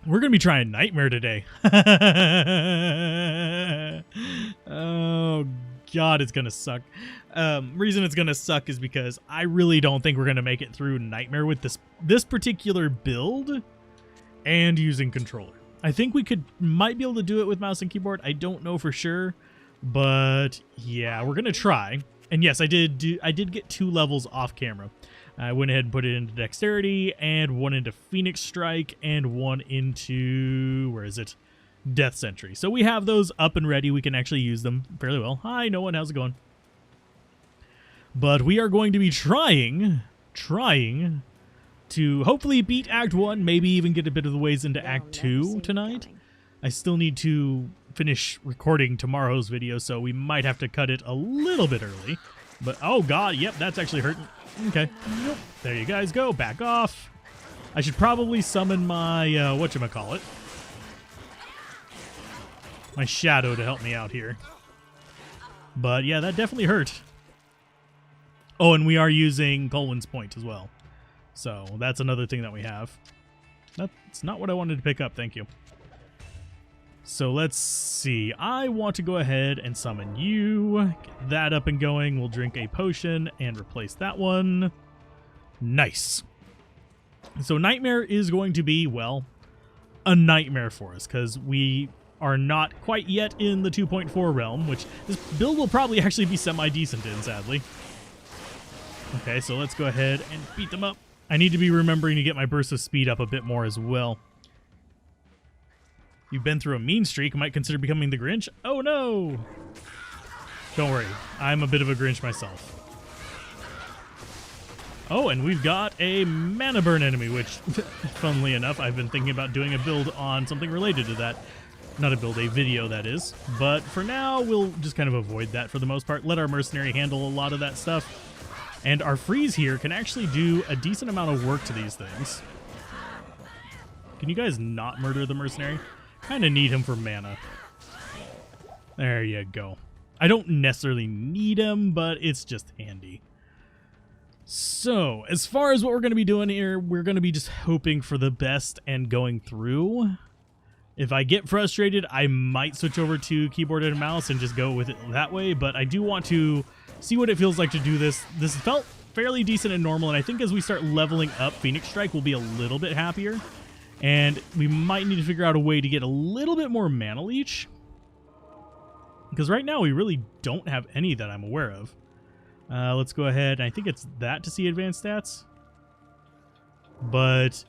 We're going to be trying Nightmare today. Oh, God, it's going to suck. Reason it's going to suck is because I really don't think we're going to make it through Nightmare with this particular build and using controller. I think we might be able to do it with mouse and keyboard. I don't know for sure, but yeah, we're going to try. And yes, I did get 2 levels off camera. I went ahead and put it into Dexterity, and 1 into Phoenix Strike, and 1 into, where is it? Death Sentry. So we have those up and ready. We can actually use them fairly well. Hi, no one. How's it going? But we are going to be trying to hopefully beat Act 1, maybe even get a bit of the ways into Act 2 tonight. I still need to finish recording tomorrow's video, so we might have to cut it a little bit early. But, oh god, yep, that's actually hurting. Okay, nope. There you guys go, back off. I should probably summon my, whatchamacallit. My shadow to help me out here. But yeah, that definitely hurt. Oh, and we are using Colwyn's Point as well. So that's another thing that we have. That's not what I wanted to pick up, thank you. So let's see. I want to go ahead and summon you. Get that up and going. We'll drink a potion and replace that one. Nice. So Nightmare is going to be, well, a nightmare for us because we are not quite yet in the 2.4 realm, which this build will probably actually be semi-decent in, sadly. Okay, so let's go ahead and beat them up. I need to be remembering to get my burst of speed up a bit more as well. You've been through a mean streak. Might consider becoming the Grinch. Oh no! Don't worry. I'm a bit of a Grinch myself. Oh, and we've got a mana burn enemy, which, funnily enough, I've been thinking about doing a build on something related to that. Not a build, a video, that is. But for now, we'll just kind of avoid that for the most part. Let our mercenary handle a lot of that stuff. And our freeze here can actually do a decent amount of work to these things. Can you guys not murder the mercenary? Kind of need him for mana. There you go. I don't necessarily need him, but it's just handy. So, as far as what we're going to be doing here, we're going to be just hoping for the best and going through. If I get frustrated, I might switch over to keyboard and mouse and just go with it that way, but I do want to see what it feels like to do this. This felt fairly decent and normal, and I think as we start leveling up Phoenix Strike, we'll be a little bit happier. And we might need to figure out a way to get a little bit more mana leech. Because right now we really don't have any that I'm aware of. Let's go ahead. I think it's that to see advanced stats. But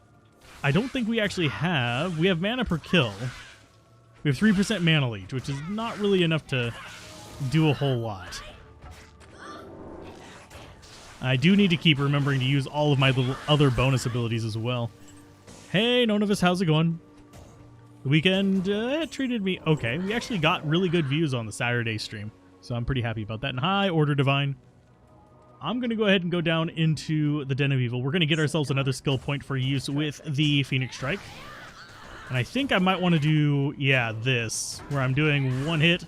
I don't think we actually have. We have mana per kill. We have 3% mana leech, which is not really enough to do a whole lot. I do need to keep remembering to use all of my little other bonus abilities as well. Hey, none of us, how's it going? The weekend treated me okay. We actually got really good views on the Saturday stream, so I'm pretty happy about that. And hi, Order Divine. I'm going to go ahead and go down into the Den of Evil. We're going to get ourselves another skill point for use with the Phoenix Strike. And I think I might want to do, yeah, this, where I'm doing one hit.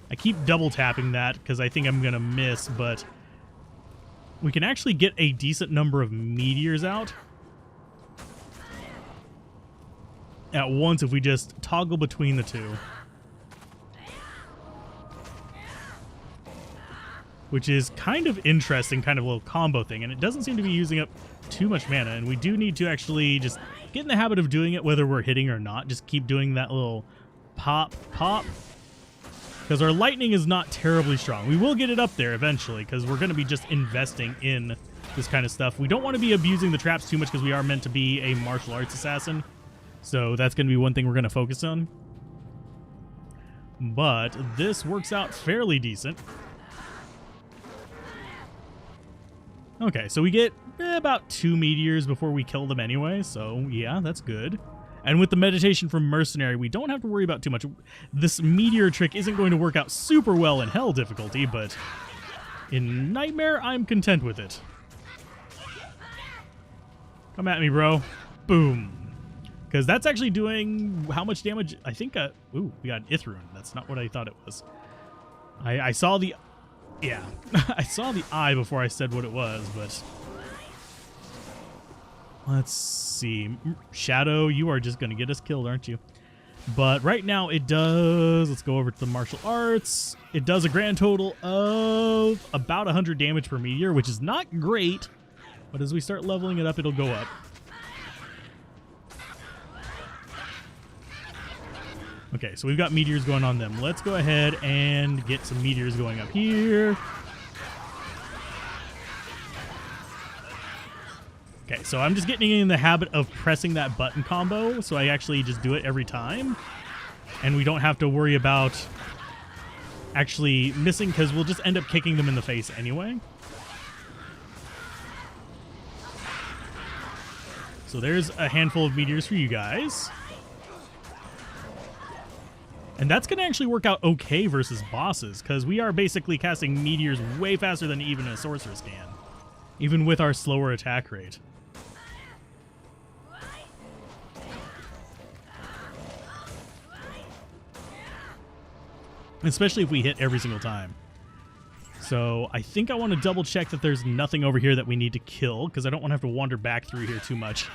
I keep double tapping that because I think I'm going to miss, but we can actually get a decent number of meteors out at once if we just toggle between the two. Which is kind of interesting, kind of a little combo thing, and it doesn't seem to be using up too much mana, and we do need to actually just get in the habit of doing it whether we're hitting or not. Just keep doing that little pop, pop, because our lightning is not terribly strong. We will get it up there eventually, because we're going to be just investing in this kind of stuff. We don't want to be abusing the traps too much, because we are meant to be a martial arts assassin. So that's going to be one thing we're going to focus on. But this works out fairly decent. Okay, so we get about 2 meteors before we kill them anyway, so yeah, that's good. And with the meditation from Mercenary, we don't have to worry about too much. This meteor trick isn't going to work out super well in Hell difficulty, but in Nightmare, I'm content with it. Come at me, bro. Boom. Because that's actually doing how much damage? I think, ooh, we got an Ith Rune. That's not what I thought it was. I saw the, yeah, I saw the eye before I said what it was, but Let's see. Shadow, you are just going to get us killed, aren't you? But right now it does, let's go over to the martial arts. It does a grand total of about 100 damage per meteor, which is not great. But as we start leveling it up, it'll go up. Okay, so we've got meteors going on them. Let's go ahead and get some meteors going up here. Okay, so I'm just getting in the habit of pressing that button combo, so I actually just do it every time. And we don't have to worry about actually missing, because we'll just end up kicking them in the face anyway. So there's a handful of meteors for you guys. And that's going to actually work out okay versus bosses, because we are basically casting meteors way faster than even a sorceress can, even with our slower attack rate. Especially if we hit every single time. So I think I want to double check that there's nothing over here that we need to kill, because I don't want to have to wander back through here too much.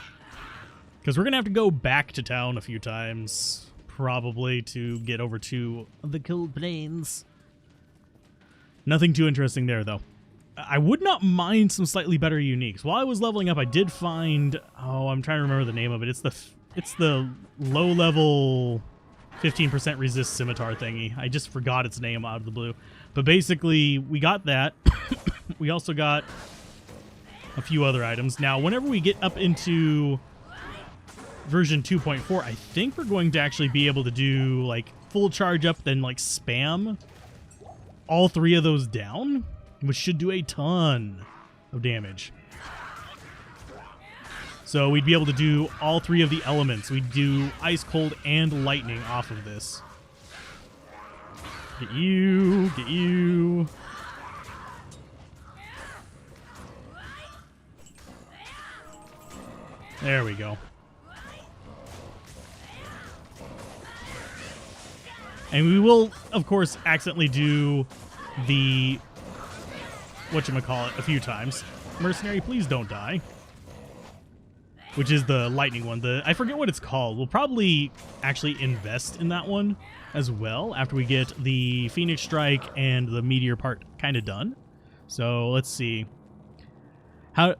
Because we're going to have to go back to town a few times, probably, to get over to the cold plains. Nothing too interesting there, though. I would not mind some slightly better uniques. While I was leveling up, I did find... Oh, I'm trying to remember the name of it. It's the low-level 15% resist scimitar thingy. I just forgot its name out of the blue. But basically, we got that. We also got a few other items. Now, whenever we get up into version 2.4, I think we're going to actually be able to do, like, full charge up, then, like, spam all three of those down, which should do a ton of damage. So we'd be able to do all three of the elements. We'd do ice, cold, and lightning off of this. Get you, get you. There we go. And we will, of course, accidentally do the whatchamacallit a few times. Mercenary, please don't die. Which is the lightning one. I forget what it's called. We'll probably actually invest in that one as well after we get the Phoenix Strike and the meteor part kind of done. So let's see. How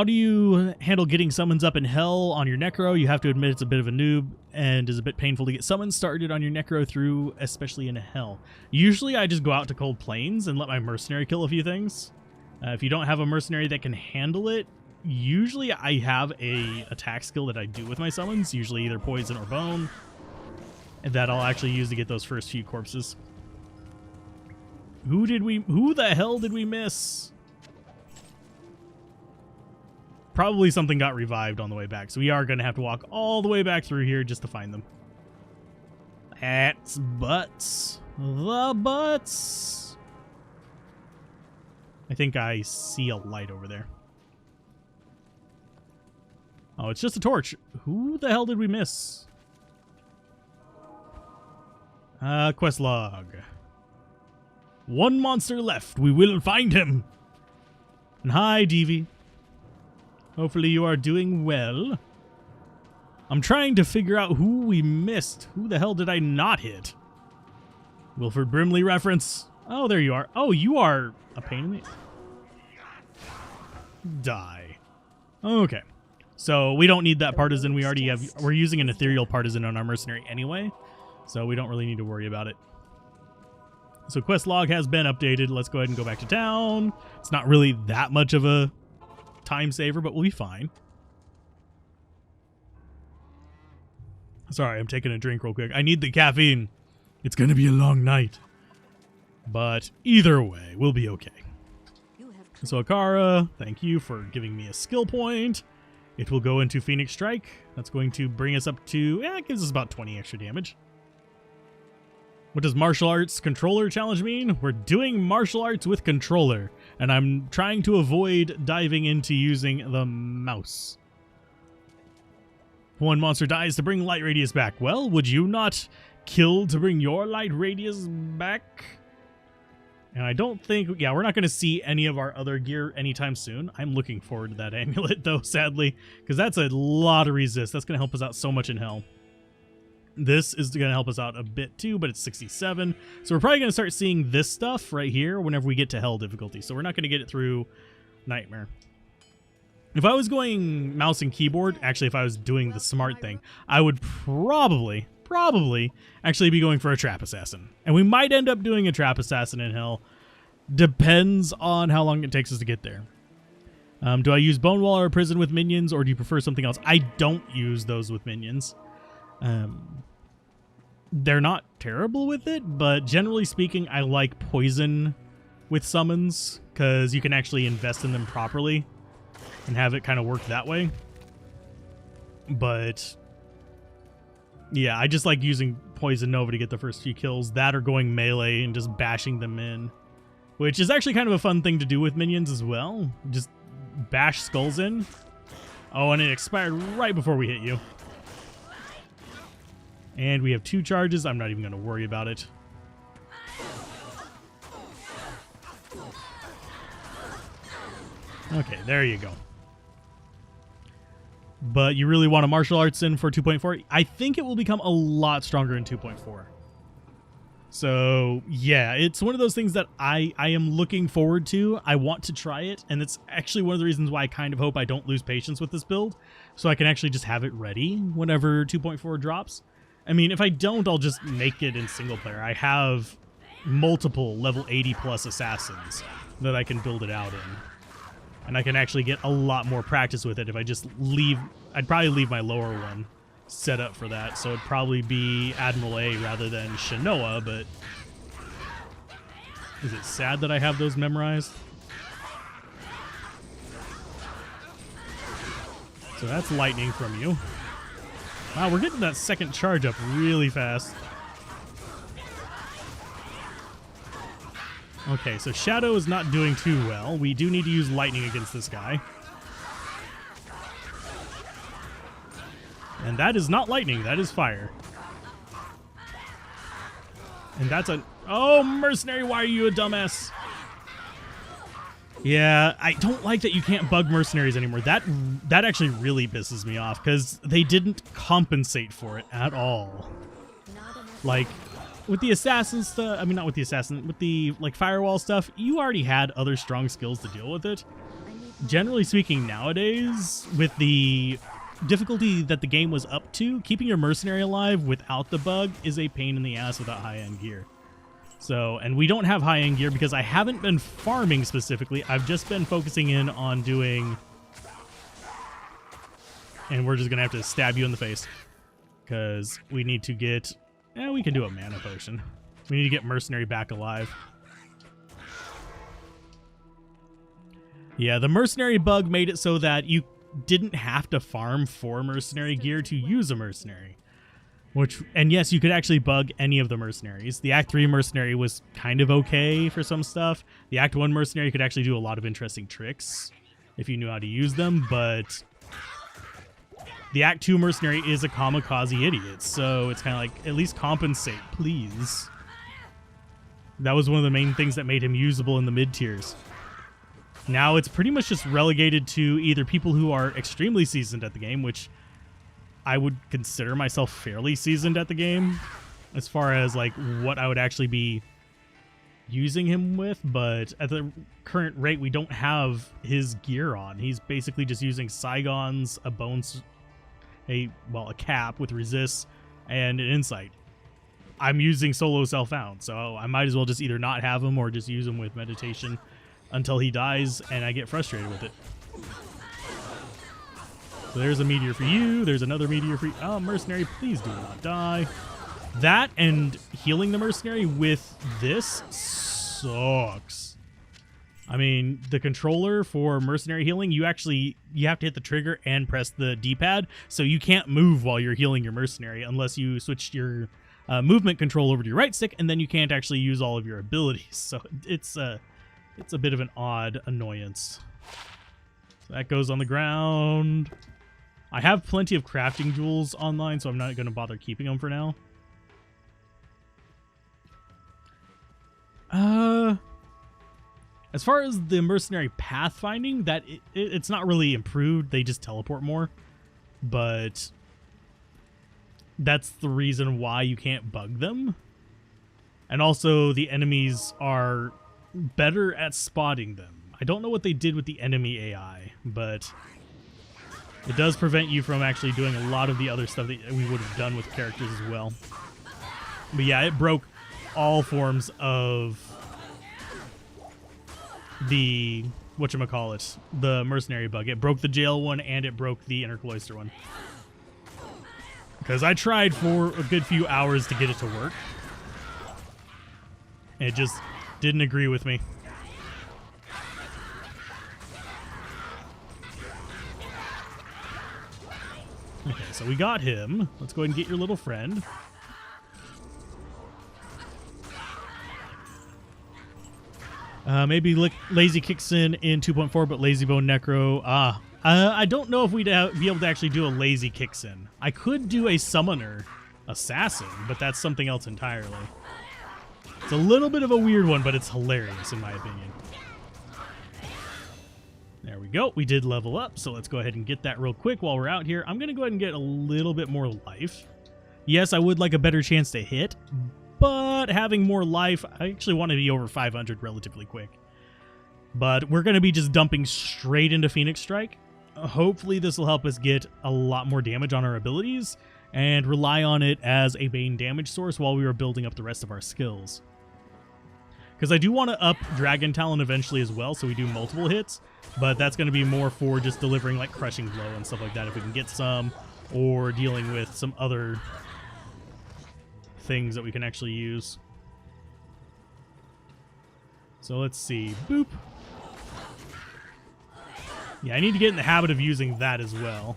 do you handle getting summons up in hell on your Necro? You have to admit it's a bit of a noob and is a bit painful to get summons started on your Necro through, especially in hell. Usually I just go out to Cold Plains and let my Mercenary kill a few things. If you don't have a Mercenary that can handle it, usually I have a attack skill that I do with my summons, usually either poison or bone, and that I'll actually use to get those first few corpses. Who the hell did we miss? Probably something got revived on the way back, so we are going to have to walk all the way back through here just to find them. That's butts. The butts. I think I see a light over there. Oh, it's just a torch. Who the hell did we miss? Quest log. One monster left. We will find him. And hi, Devi. Hopefully you are doing well. I'm trying to figure out who we missed. Who the hell did I not hit? Wilford Brimley reference. Oh, there you are. Oh, you are a pain in the... Die. Okay. So we don't need that partisan. We already have... We're using an ethereal partisan on our mercenary anyway, so we don't really need to worry about it. So quest log has been updated. Let's go ahead and go back to town. It's not really that much of a time saver, but we'll be fine. Sorry, I'm taking a drink real quick. I need the caffeine. It's going to be a long night. But either way, we'll be okay. So Akara, thank you for giving me a skill point. It will go into Phoenix Strike. That's going to bring us up to... Yeah, it gives us about 20 extra damage. What does martial arts controller challenge mean? We're doing martial arts with controller, and I'm trying to avoid diving into using the mouse. One monster dies to bring light radius back. Well, would you not kill to bring your light radius back? And I don't think, yeah, we're not going to see any of our other gear anytime soon. I'm looking forward to that amulet, though, sadly, because that's a lot of resist. That's going to help us out so much in hell. This is going to help us out a bit, too, but it's 67. So we're probably going to start seeing this stuff right here whenever we get to hell difficulty. So we're not going to get it through Nightmare. If I was going mouse and keyboard, actually, if I was doing the smart thing, I would probably actually be going for a Trap Assassin. And we might end up doing a Trap Assassin in hell. Depends on how long it takes us to get there. Do I use Bone Wall or Prison with minions, or do you prefer something else? I don't use those with minions. They're not terrible with it, but generally speaking, I like Poison with summons, because you can actually invest in them properly and have it kind of work that way. But yeah, I just like using Poison Nova to get the first few kills. That or going melee and just bashing them in, which is actually kind of a fun thing to do with minions as well. Just bash skulls in. Oh, and it expired right before we hit you. And we have 2 charges. I'm not even going to worry about it. Okay, there you go. But you really want a martial arts in for 2.4? I think it will become a lot stronger in 2.4. So, yeah, it's one of those things that I am looking forward to. I want to try it, and it's actually one of the reasons why I kind of hope I don't lose patience with this build, so I can actually just have it ready whenever 2.4 drops. I mean, if I don't, I'll just make it in single player. I have multiple level 80 plus assassins that I can build it out in. And I can actually get a lot more practice with it if I just leave. I'd probably leave my lower one set up for that. So it'd probably be Admiral A rather than Shanoa, but is it sad that I have those memorized? So that's lightning from you. Wow, we're getting that second charge up really fast. Okay, so Shadow is not doing too well. We do need to use lightning against this guy. And that is not lightning, that is fire. And that's a... Oh, Mercenary, why are you a dumbass? Yeah, I don't like that you can't bug mercenaries anymore. That actually really pisses me off, because they didn't compensate for it at all. Like... with the assassin stuff, I mean, not with the assassin, with the, like, firewall stuff, you already had other strong skills to deal with it. Generally speaking, nowadays, with the difficulty that the game was up to, keeping your mercenary alive without the bug is a pain in the ass without high-end gear. So, and we don't have high-end gear because I haven't been farming specifically. I've just been focusing in on doing... And we're just going to have to stab you in the face, because we need to get... Yeah, we can do a mana potion. We need to get Mercenary back alive. Yeah, the Mercenary Bug made it so that you didn't have to farm for Mercenary gear to use a Mercenary. And yes, you could actually bug any of the Mercenaries. The Act 3 Mercenary was kind of okay for some stuff. The Act 1 Mercenary could actually do a lot of interesting tricks if you knew how to use them, but... the Act 2 Mercenary is a kamikaze idiot, so it's kind of like, at least compensate, please. That was one of the main things that made him usable in the mid-tiers. Now it's pretty much just relegated to either people who are extremely seasoned at the game, which I would consider myself fairly seasoned at the game, as far as like what I would actually be using him with, but at the current rate, we don't have his gear on. He's basically just using Saigons, a bones... a cap with resist and an insight. I'm using solo self-found, so I might as well just either not have him or just use him with meditation until he dies and I get frustrated with it. So there's a meteor for you, there's another meteor for you. Oh, Mercenary, please do not die. That and healing the Mercenary with this sucks. I mean, the controller for Mercenary healing, you have to hit the trigger and press the D-pad, so you can't move while you're healing your Mercenary unless you switch your movement control over to your right stick, and then you can't actually use all of your abilities. So it's a bit of an odd annoyance. So that goes on the ground. I have plenty of crafting jewels online, so I'm not going to bother keeping them for now. As far as the mercenary pathfinding, it's not really improved. They just teleport more. But that's the reason why you can't bug them. And also, the enemies are better at spotting them. I don't know what they did with the enemy AI, but it does prevent you from actually doing a lot of the other stuff that we would have done with characters as well. But yeah, it broke all forms of the, whatchamacallit, the mercenary bug. It broke the jail one, and it broke the inner cloister one. Because I tried for a good few hours to get it to work. It just didn't agree with me. Okay, so we got him. Let's go ahead and get your little friend. Maybe Lazy kicks in 2.4, but Lazy Bone Necro. I don't know if we'd be able to actually do a Lazy kicks in. I could do a Summoner Assassin, but that's something else entirely. It's a little bit of a weird one, but it's hilarious in my opinion. There we go. We did level up, so let's go ahead and get that real quick while we're out here. I'm going to go ahead and get a little bit more life. Yes, I would like a better chance to hit, but having more life, I actually want to be over 500 relatively quick. But we're going to be just dumping straight into Phoenix Strike. Hopefully this will help us get a lot more damage on our abilities and rely on it as a main damage source while we are building up the rest of our skills. Because I do want to up Dragon Talon eventually as well, so we do multiple hits, but that's going to be more for just delivering like Crushing Blow and stuff like that if we can get some, or dealing with some other things that we can actually use. So let's see. Boop. Yeah, I need to get in the habit of using that as well,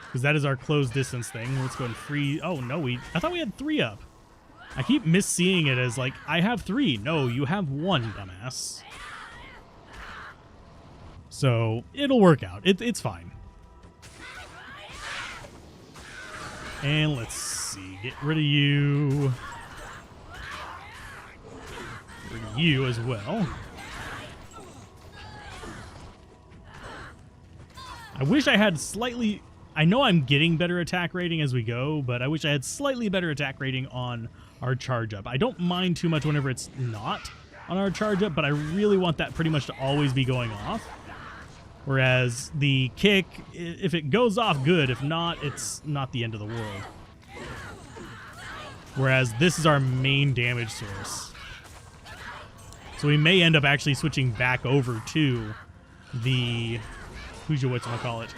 because that is our closed distance thing. Let's go and free. Oh, no, I thought we had 3 up. I keep misseeing it as like, I have 3. No, you have 1, dumbass. So, it'll work out. It's fine. And let's see. Get rid of you. Get rid of you as well. I wish I had slightly... I know I'm getting better attack rating as we go, but I wish I had slightly better attack rating on our charge up. I don't mind too much whenever it's not on our charge up, but I really want that pretty much to always be going off. Whereas the kick, if it goes off, good. If not, it's not the end of the world. Whereas this is our main damage source. So we may end up actually switching back over to the... whatchamacallit?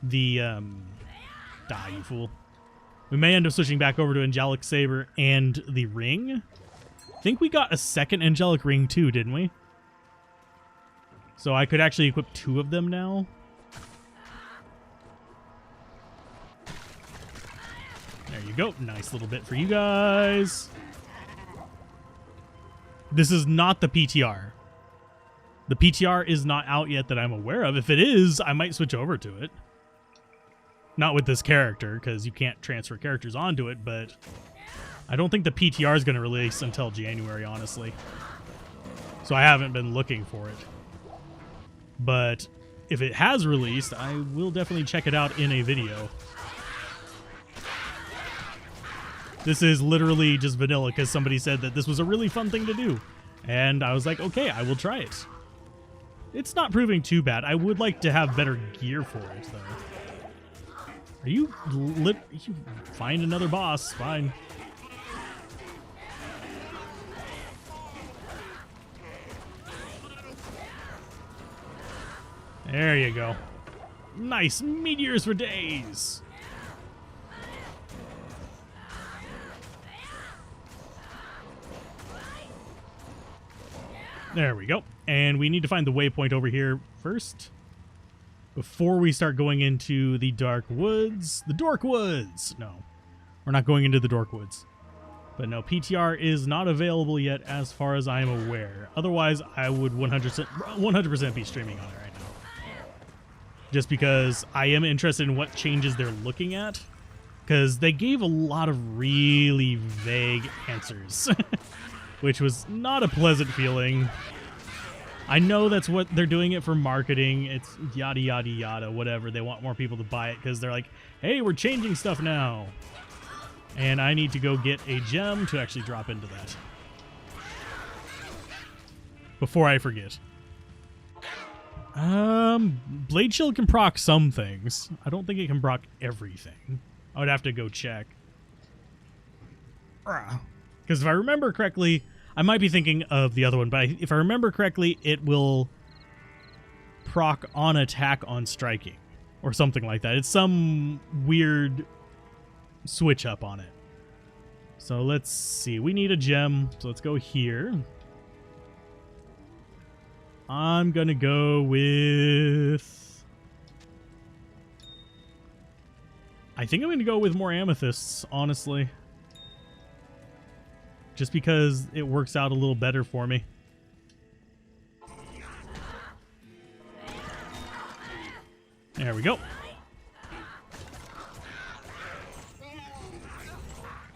The, die, you fool. We may end up switching back over to Angelic Saber and the ring. I think we got a second Angelic Ring too, didn't we? So I could actually equip 2 of them now. There you go. Nice little bit for you guys. This is not the PTR. The PTR is not out yet that I'm aware of. If it is, I might switch over to it. Not with this character, because you can't transfer characters onto it, but I don't think the PTR is going to release until January, honestly. So I haven't been looking for it. But if it has released, I will definitely check it out in a video. This is literally just vanilla, because somebody said that this was a really fun thing to do. And I was like, okay, I will try it. It's not proving too bad. I would like to have better gear for it, though. Are you you find another boss? Fine. There you go. Nice meteors for days. There we go. And we need to find the waypoint over here first, before we start going into the Dark Woods. The Dork Woods! No, we're not going into the Dork Woods. But no, PTR is not available yet as far as I am aware. Otherwise, I would 100% be streaming on it right now. Just because I am interested in what changes they're looking at. Because they gave a lot of really vague answers. which was not a pleasant feeling. I know that's what they're doing it for marketing. It's yada, yada, yada, whatever. They want more people to buy it because they're like, hey, we're changing stuff now. And I need to go get a gem to actually drop into that before I forget. Blade Shield can proc some things. I don't think it can proc everything. I would have to go check. Because if I remember correctly, I might be thinking of the other one, but if I remember correctly, it will proc on attack on striking or something like that. It's some weird switch up on it. So let's see. We need a gem, so let's go here. I'm going to go with... I think I'm going to go with more amethysts, honestly. Just because it works out a little better for me. There we go.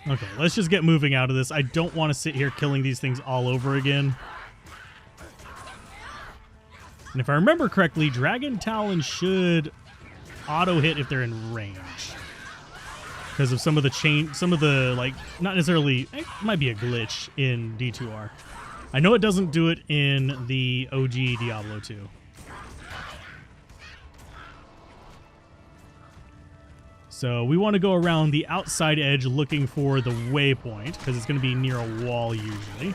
Okay, let's just get moving out of this. I don't want to sit here killing these things all over again. And if I remember correctly, Dragon Talon should auto-hit if they're in range. Because of some of the like, not necessarily, it might be a glitch in D2R. I know it doesn't do it in the OG Diablo 2. So we want to go around the outside edge looking for the waypoint, because it's going to be near a wall usually.